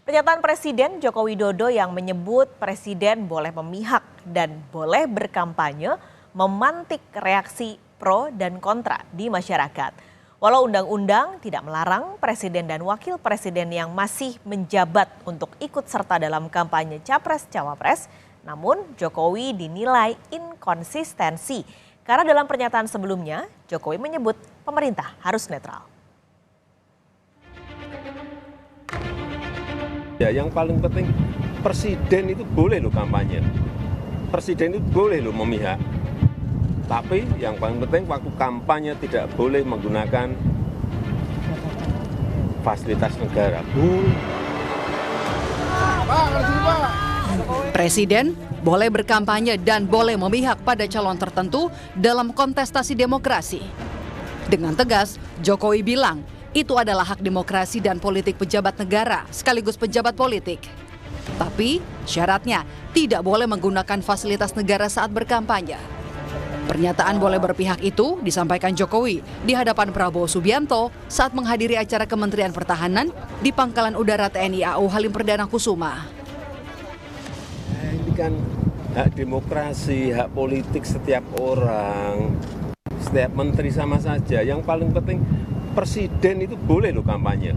Pernyataan Presiden Joko Widodo yang menyebut Presiden boleh memihak dan boleh berkampanye memantik reaksi pro dan kontra di masyarakat. Walau undang-undang tidak melarang Presiden dan Wakil Presiden yang masih menjabat untuk ikut serta dalam kampanye Capres-Cawapres, namun Jokowi dinilai inkonsistensi karena dalam pernyataan sebelumnya Jokowi menyebut pemerintah harus netral. Ya, yang paling penting presiden itu boleh loh kampanye, presiden itu boleh loh memihak. Tapi yang paling penting waktu kampanye tidak boleh menggunakan fasilitas negara. Presiden boleh berkampanye dan boleh memihak pada calon tertentu dalam kontestasi demokrasi. Dengan tegas, Jokowi bilang itu adalah hak demokrasi dan politik pejabat negara sekaligus pejabat politik. Tapi syaratnya tidak boleh menggunakan fasilitas negara saat berkampanye. Pernyataan boleh berpihak itu disampaikan Jokowi di hadapan Prabowo Subianto saat menghadiri acara Kementerian Pertahanan di Pangkalan Udara TNI AU Halim Perdana Kusuma. Ini kan hak demokrasi, hak politik setiap orang, setiap menteri sama saja. Yang paling penting presiden itu boleh loh kampanye,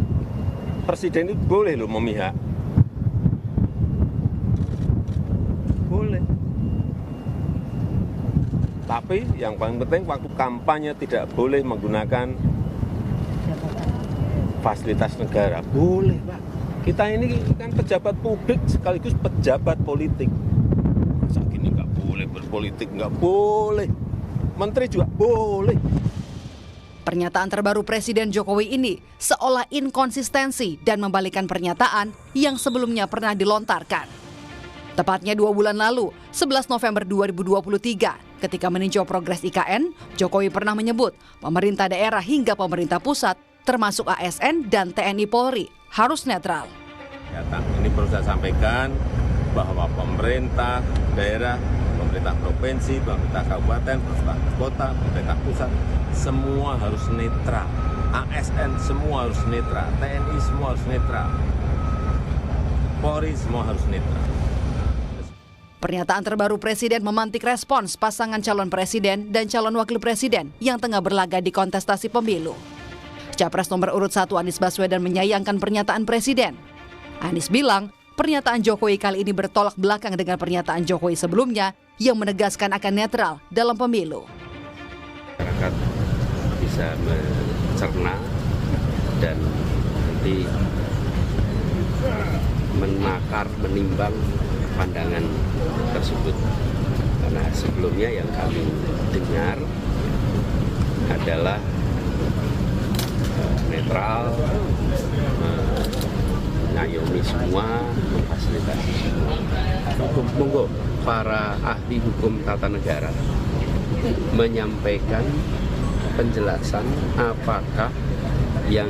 presiden itu boleh loh memihak, boleh. Tapi yang paling penting waktu kampanye tidak boleh menggunakan fasilitas negara. Boleh, Pak. Kita ini kan pejabat publik sekaligus pejabat politik. Masa gini nggak boleh berpolitik, nggak boleh. Menteri juga boleh. Pernyataan terbaru Presiden Jokowi ini seolah inkonsistensi dan membalikan pernyataan yang sebelumnya pernah dilontarkan. Tepatnya 2 bulan lalu, 11 November 2023, ketika meninjau progres IKN, Jokowi pernah menyebut pemerintah daerah hingga pemerintah pusat, termasuk ASN dan TNI Polri, harus netral. Ini perlu saya sampaikan bahwa pemerintah daerah, pemerintah provinsi, pemerintah kabupaten, pemerintah kota, pemerintah pusat, semua harus netral. ASN semua harus netral, TNI semua harus netral, Polri semua harus netral. Pernyataan terbaru Presiden memantik respons pasangan calon presiden dan calon wakil presiden yang tengah berlaga di kontestasi pemilu. Capres nomor urut 1 Anies Baswedan menyayangkan pernyataan Presiden. Anies bilang pernyataan Jokowi kali ini bertolak belakang dengan pernyataan Jokowi sebelumnya yang menegaskan akan netral dalam pemilu. Masyarakat bisa mencerna dan nanti menakar, menimbang pandangan tersebut. Karena sebelumnya yang kami dengar adalah netral, mengayomi semua, memfasilitasi semua. Monggo para ahli hukum tata negara menyampaikan penjelasan apakah yang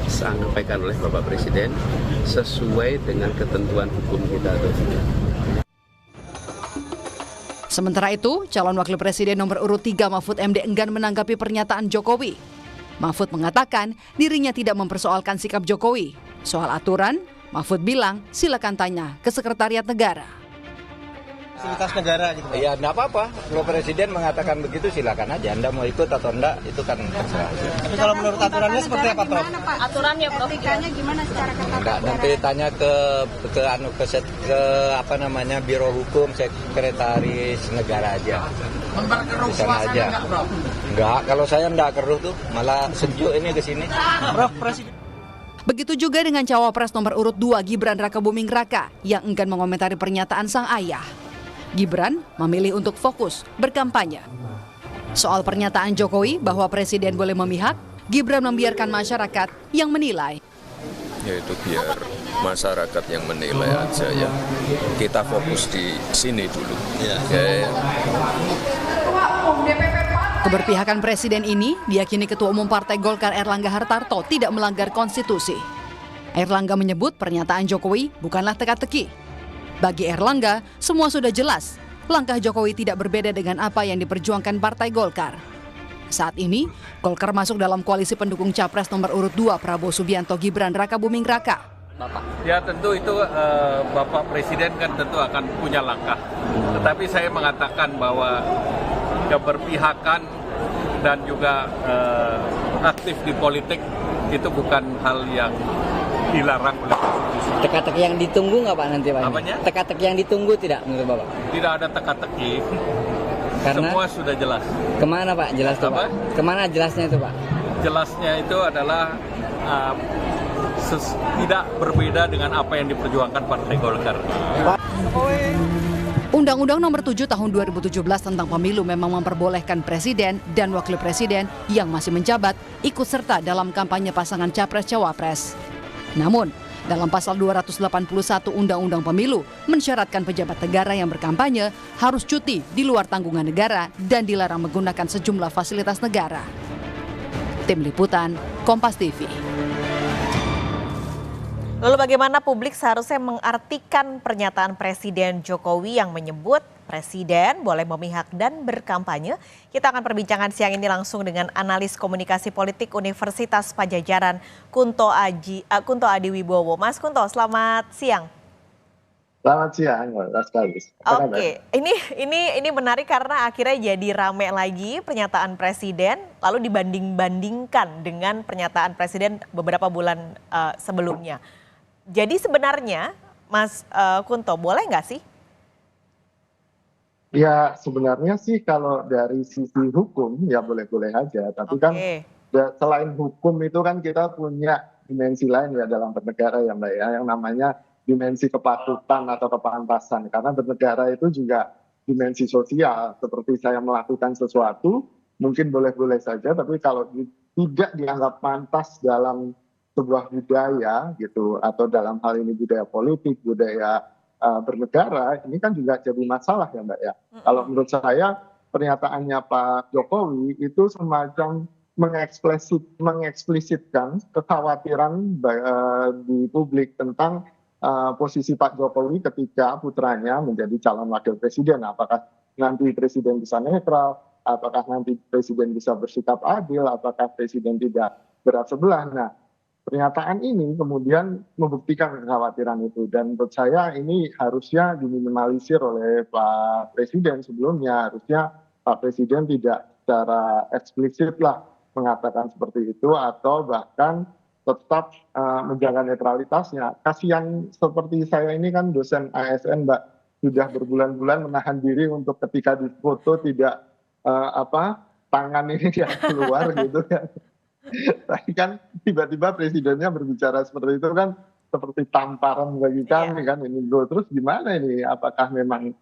disampaikan oleh Bapak Presiden sesuai dengan ketentuan hukum kita atau tidak. Sementara itu, calon wakil presiden nomor urut 3 Mahfud MD enggan menanggapi pernyataan Jokowi. Mahfud mengatakan dirinya tidak mempersoalkan sikap Jokowi. Soal aturan, Mahfud bilang silakan tanya ke Sekretariat Negara. Fasilitas negara gitu. Ya enggak apa-apa. Kalau presiden mengatakan begitu silakan aja. Anda mau ikut atau enggak itu kan terserah. Tapi kalau menurut aturannya seperti apa, Prof? Aturannya Prof gimana secara ketat? Enggak, nanti tanya ke apa namanya Biro Hukum Sekretaris Negara aja. Memperkeruh suasana enggak, Prof? Enggak, kalau saya enggak keruh tuh, malah sejuk ini ke sini. Prof, Presiden. Begitu juga dengan cawapres nomor urut 2 Gibran Rakabuming Raka yang enggan mengomentari pernyataan sang ayah. Gibran memilih untuk fokus berkampanye. Soal pernyataan Jokowi bahwa presiden boleh memihak, Gibran membiarkan masyarakat yang menilai. Yaitu biar masyarakat yang menilai aja ya. Kita fokus di sini dulu. Ya. Keberpihakan presiden ini diyakini Ketua Umum Partai Golkar Erlangga Hartarto tidak melanggar konstitusi. Erlangga menyebut pernyataan Jokowi bukanlah teka-teki. Bagi Erlangga, semua sudah jelas. Langkah Jokowi tidak berbeda dengan apa yang diperjuangkan Partai Golkar. Saat ini, Golkar masuk dalam koalisi pendukung Capres nomor urut 2 Prabowo Subianto Gibran Rakabuming Raka. Bapak? Ya tentu itu Bapak Presiden kan tentu akan punya langkah. Tetapi saya mengatakan bahwa keberpihakan dan juga aktif di politik itu bukan hal yang dilarang oleh konstitusi. Teka-teki yang ditunggu nggak Pak nanti Pak? Apanya? Teka-teki yang ditunggu tidak menurut Bapak? Tidak ada teka-teki. Karena semua sudah jelas. Kemana Pak jelas itu Pak? Kemana jelasnya itu Pak? Jelasnya itu adalah tidak berbeda dengan apa yang diperjuangkan Partai Golkar. Undang-Undang Nomor 7 Tahun 2017 tentang Pemilu memang memperbolehkan presiden dan wakil presiden yang masih menjabat ikut serta dalam kampanye pasangan Capres-Cawapres. Namun, dalam pasal 281 Undang-Undang Pemilu mensyaratkan pejabat negara yang berkampanye harus cuti di luar tanggungan negara dan dilarang menggunakan sejumlah fasilitas negara. Tim Liputan, Kompas TV. Lalu bagaimana publik seharusnya mengartikan pernyataan Presiden Jokowi yang menyebut Presiden boleh memihak dan berkampanye? Kita akan perbincangan siang ini langsung dengan analis komunikasi politik Universitas Padjadjaran, Kunto Adiwibowo. Mas Kunto, selamat siang. Selamat siang, Mas Kalis. Oke, ini menarik karena akhirnya jadi rame lagi pernyataan Presiden, lalu dibanding-bandingkan dengan pernyataan Presiden beberapa bulan sebelumnya. Jadi sebenarnya, Mas Kunto, boleh nggak sih? Ya sebenarnya sih kalau dari sisi hukum ya boleh-boleh aja. Tapi kan selain hukum itu kan kita punya dimensi lain ya dalam bernegara ya Mbak ya. Yang namanya dimensi kepatutan atau kepantasan. Karena bernegara itu juga dimensi sosial. Seperti saya melakukan sesuatu mungkin boleh-boleh saja. Tapi kalau tidak dianggap pantas dalam sebuah budaya gitu. Atau dalam hal ini budaya politik, budaya bernegara, ini kan juga jadi masalah ya Mbak ya. Kalau menurut saya pernyataannya Pak Jokowi itu semacam mengeksplisitkan kekhawatiran di publik tentang posisi Pak Jokowi ketika putranya menjadi calon wakil presiden. Apakah nanti presiden bisa netral, apakah nanti presiden bisa bersikap adil, apakah presiden tidak berat sebelah. Nah, pernyataan ini kemudian membuktikan kekhawatiran itu dan menurut saya ini harusnya diminimalisir oleh Pak Presiden sebelumnya. Harusnya Pak Presiden tidak secara eksplisit lah mengatakan seperti itu atau bahkan tetap menjaga netralitasnya. Kasihan seperti saya ini kan dosen ASN Mbak, sudah berbulan-bulan menahan diri untuk ketika difoto tidak tangan ini yang keluar gitu kan. Tapi kan tiba-tiba presidennya berbicara seperti itu kan seperti tamparan bagi kami kan ini loh. Terus gimana ini? Apakah memang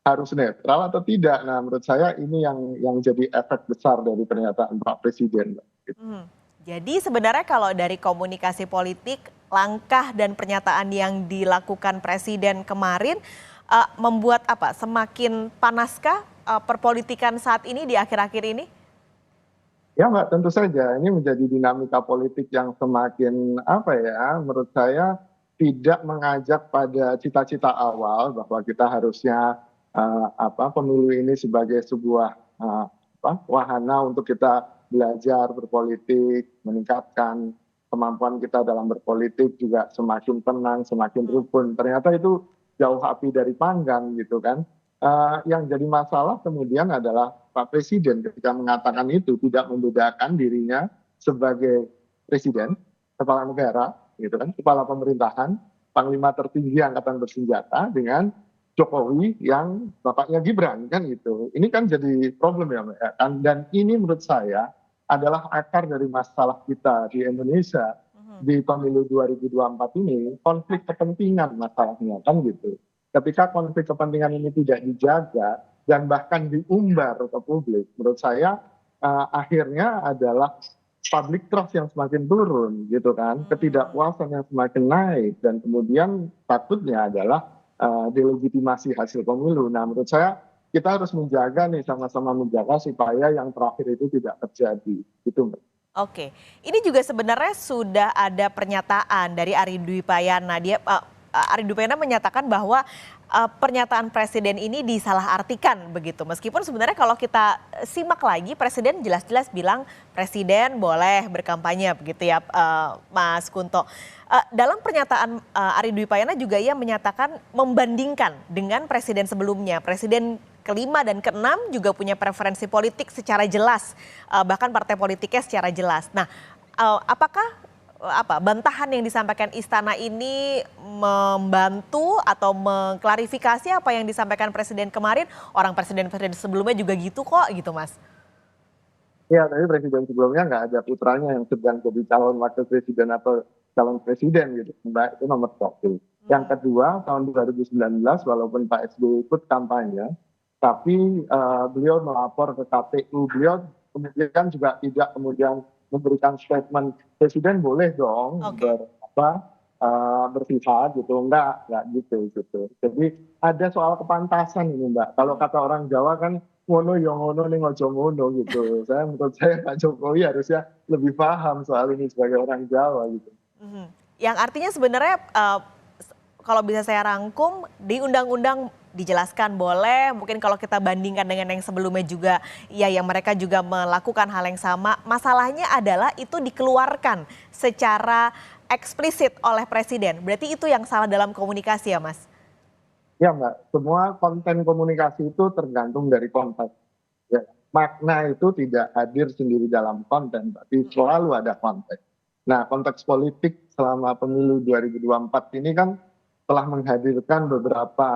harus netral atau tidak? Nah menurut saya ini yang jadi efek besar dari pernyataan Pak Presiden. Jadi sebenarnya kalau dari komunikasi politik, langkah dan pernyataan yang dilakukan Presiden kemarin membuat semakin panaskah perpolitikan saat ini di akhir-akhir ini? Ya Mbak, tentu saja ini menjadi dinamika politik yang semakin menurut saya tidak mengajak pada cita-cita awal bahwa kita harusnya pemilu ini sebagai sebuah wahana untuk kita belajar berpolitik, meningkatkan kemampuan kita dalam berpolitik juga semakin tenang, semakin rukun. Ternyata itu jauh api dari panggang gitu kan. Yang jadi masalah kemudian adalah Pak Presiden ketika mengatakan itu tidak membedakan dirinya sebagai presiden, kepala negara, gitu kan, kepala pemerintahan, panglima tertinggi angkatan bersenjata dengan Jokowi yang bapaknya Gibran kan gitu. Ini kan jadi problem ya Mbak. Dan ini menurut saya adalah akar dari masalah kita di Indonesia di pemilu 2024 ini, konflik kepentingan masalahnya kan gitu. Ketika konflik kepentingan ini tidak dijaga dan bahkan diumbar ke publik, menurut saya akhirnya adalah public trust yang semakin turun gitu kan, ketidakpuasan yang semakin naik dan kemudian takutnya adalah delegitimasi hasil pemilu. Nah menurut saya kita harus menjaga nih, sama-sama menjaga supaya yang terakhir itu tidak terjadi gitu Mbak. Oke, ini juga sebenarnya sudah ada pernyataan dari Ari Dwi Payana. Ari Dwi Payana menyatakan bahwa pernyataan Presiden ini disalahartikan begitu. Meskipun sebenarnya kalau kita simak lagi, Presiden jelas-jelas bilang Presiden boleh berkampanye begitu ya, Mas Kunto. Dalam pernyataan Ari Dwi Payana juga ia menyatakan membandingkan dengan Presiden sebelumnya. Presiden kelima dan keenam juga punya preferensi politik secara jelas, bahkan partai politiknya secara jelas. Nah, apakah bantahan yang disampaikan istana ini membantu atau mengklarifikasi apa yang disampaikan Presiden kemarin? Orang presiden-presiden sebelumnya juga gitu kok, gitu Mas. Ya, tapi presiden sebelumnya nggak ada putranya yang sedang jadi calon wakil presiden atau calon presiden gitu, Mbak. Itu nomor satu. Yang kedua, tahun 2019 walaupun Pak SBY ikut kampanye, tapi beliau melapor ke KPU, beliau kemudian juga tidak kemudian memberikan statement presiden boleh dong berpihak gitu, enggak gitu. Jadi ada soal kepantasan ini Mbak. Kalau kata orang Jawa kan ngono ya ngono ning ojo ngono gitu. Menurut saya Pak Jokowi harusnya lebih paham soal ini sebagai orang Jawa gitu. Yang artinya sebenarnya kalau bisa saya rangkum di undang-undang dijelaskan boleh, mungkin kalau kita bandingkan dengan yang sebelumnya juga, ya yang mereka juga melakukan hal yang sama. Masalahnya adalah itu dikeluarkan secara eksplisit oleh Presiden. Berarti itu yang salah dalam komunikasi ya Mas? Ya Mbak, semua konten komunikasi itu tergantung dari konteks. Ya, makna itu tidak hadir sendiri dalam konten, tapi selalu ada konteks. Nah, konteks politik selama pemilu 2024 ini kan telah menghadirkan beberapa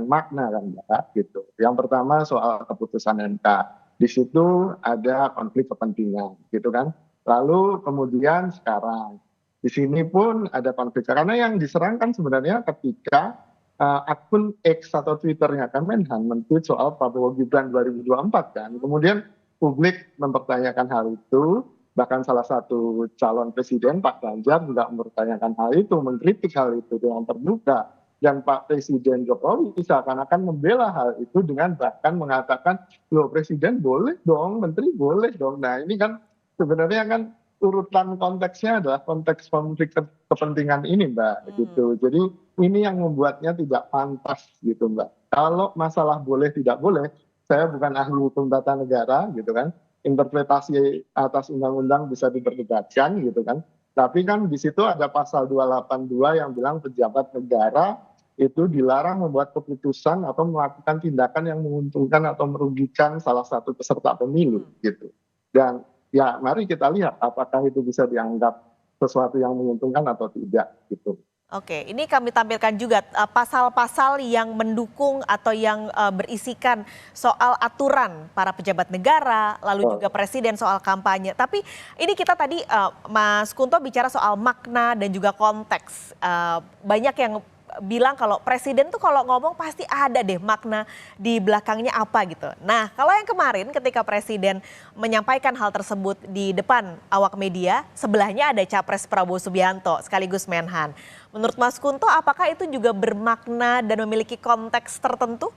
makna kan Mbak gitu. Yang pertama soal keputusan MK. Di situ ada konflik kepentingan gitu kan. Lalu kemudian sekarang di sini pun ada konflik karena yang diserang kan sebenarnya ketika akun X atau Twitternya Kemenhan men-tweet soal Prabowo Gibran 2024 kan. Kemudian publik mempertanyakan hal itu, bahkan salah satu calon presiden Pak Ganjar juga mempertanyakan hal itu, mengkritik hal itu dengan terbuka. Dan Pak Presiden Jokowi seakan-akan membela hal itu dengan bahkan mengatakan, loh Presiden boleh dong, Menteri boleh dong. Nah ini kan sebenarnya kan urutan konteksnya adalah konteks konflik kepentingan ini Mbak gitu. Jadi ini yang membuatnya tidak pantas gitu Mbak. Kalau masalah boleh tidak boleh, saya bukan ahli hukum tata negara gitu kan. Interpretasi atas undang-undang bisa diperdebatkan gitu kan. Tapi kan di situ ada pasal 282 yang bilang pejabat negara itu dilarang membuat keputusan atau melakukan tindakan yang menguntungkan atau merugikan salah satu peserta pemilu gitu. Dan ya mari kita lihat apakah itu bisa dianggap sesuatu yang menguntungkan atau tidak gitu. Oke, ini kami tampilkan juga pasal-pasal yang mendukung atau yang berisikan soal aturan para pejabat negara, lalu juga presiden soal kampanye. Tapi ini kita tadi Mas Kunto bicara soal makna dan juga konteks. Banyak yang bilang kalau presiden tuh kalau ngomong pasti ada deh makna di belakangnya apa gitu. Nah kalau yang kemarin ketika presiden menyampaikan hal tersebut di depan awak media, sebelahnya ada Capres Prabowo Subianto sekaligus Menhan. Menurut Mas Kunto apakah itu juga bermakna dan memiliki konteks tertentu?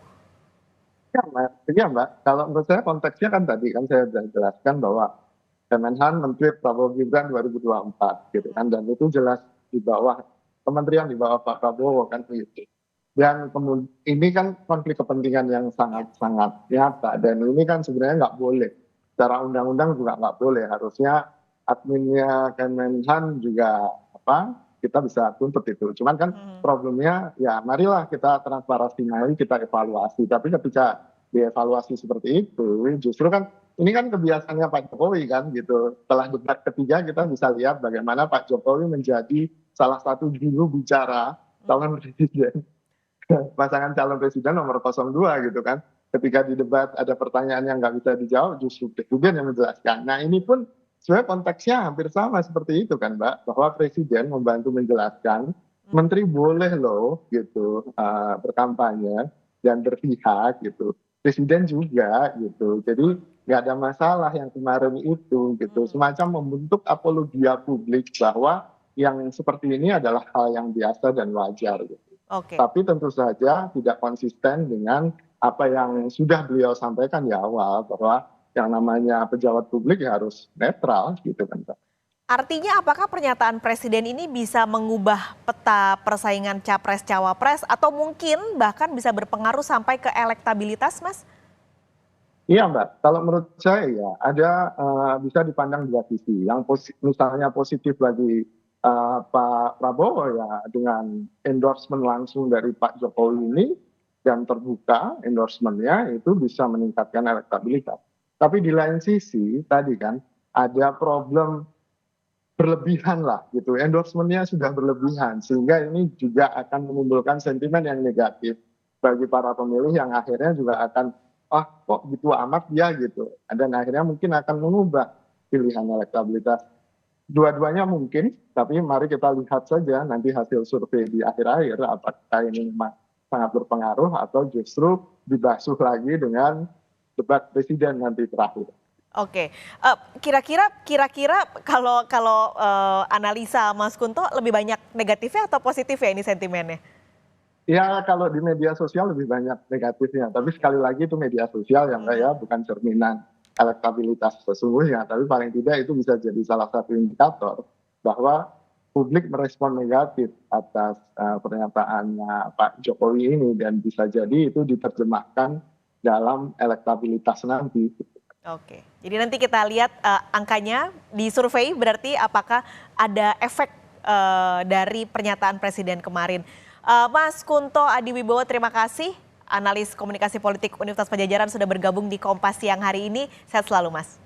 Ya Mbak, kalau menurut saya konteksnya kan tadi kan saya sudah jelaskan bahwa Menhan men-tweet Prabowo Gibran 2024 gitu kan, dan itu jelas di bawah kementerian di bawah Pak Prabowo kan begitu. Dan kemudian ini kan konflik kepentingan yang sangat-sangat nyata dan ini kan sebenarnya nggak boleh. Secara undang-undang juga nggak boleh. Harusnya adminnya Kemenhan juga kita bisa tuntut itu. Cuman kan problemnya ya marilah kita transparansi, mari kita evaluasi. Tapi ketika dievaluasi seperti itu justru kan ini kan kebiasaannya Pak Jokowi kan gitu. Setelah debat ketiga kita bisa lihat bagaimana Pak Jokowi menjadi salah satu juru bicara calon presiden, pasangan calon presiden nomor 02 gitu kan. Ketika di debat ada pertanyaan yang nggak bisa dijawab, justru presiden yang menjelaskan. Nah ini pun sebenarnya konteksnya hampir sama seperti itu kan Mbak, bahwa presiden membantu menjelaskan, menteri boleh loh gitu berkampanye dan berpihak gitu. Presiden juga gitu. Jadi nggak ada masalah yang kemarin itu gitu. Semacam membentuk apologia publik bahwa yang seperti ini adalah hal yang biasa dan wajar gitu. Tapi tentu saja tidak konsisten dengan apa yang sudah beliau sampaikan di awal bahwa yang namanya pejabat publik ya harus netral gitu kan Pak. Artinya apakah pernyataan Presiden ini bisa mengubah peta persaingan Capres-Cawapres atau mungkin bahkan bisa berpengaruh sampai ke elektabilitas, Mas? Iya Mbak, kalau menurut saya ya ada bisa dipandang dua sisi. Yang misalnya positif bagi Pak Prabowo ya dengan endorsement langsung dari Pak Jokowi ini dan terbuka endorsementnya itu bisa meningkatkan elektabilitas. Tapi di lain sisi tadi kan ada problem berlebihan lah gitu, endorsementnya sudah berlebihan sehingga ini juga akan menimbulkan sentimen yang negatif bagi para pemilih yang akhirnya juga akan kok gitu amat dia gitu, dan akhirnya mungkin akan mengubah pilihan elektabilitas. Dua-duanya mungkin, tapi mari kita lihat saja nanti hasil survei di akhir-akhir apakah ini memang sangat berpengaruh atau justru dibasuh lagi dengan debat presiden nanti terakhir. Oke, kira-kira kalau analisa Mas Kunto lebih banyak negatifnya atau positif ya ini sentimennya? Ya kalau di media sosial lebih banyak negatifnya, tapi sekali lagi itu media sosial yang bukan cerminan elektabilitas sesungguhnya, tapi paling tidak itu bisa jadi salah satu indikator bahwa publik merespon negatif atas pernyataannya Pak Jokowi ini dan bisa jadi itu diterjemahkan dalam elektabilitas nanti. Oke, jadi nanti kita lihat angkanya di survei berarti apakah ada efek dari pernyataan Presiden kemarin. Mas Kunto Adiwibowo, terima kasih. Analis komunikasi politik Universitas Padjadjaran sudah bergabung di Kompas siang hari ini. Sehat selalu Mas.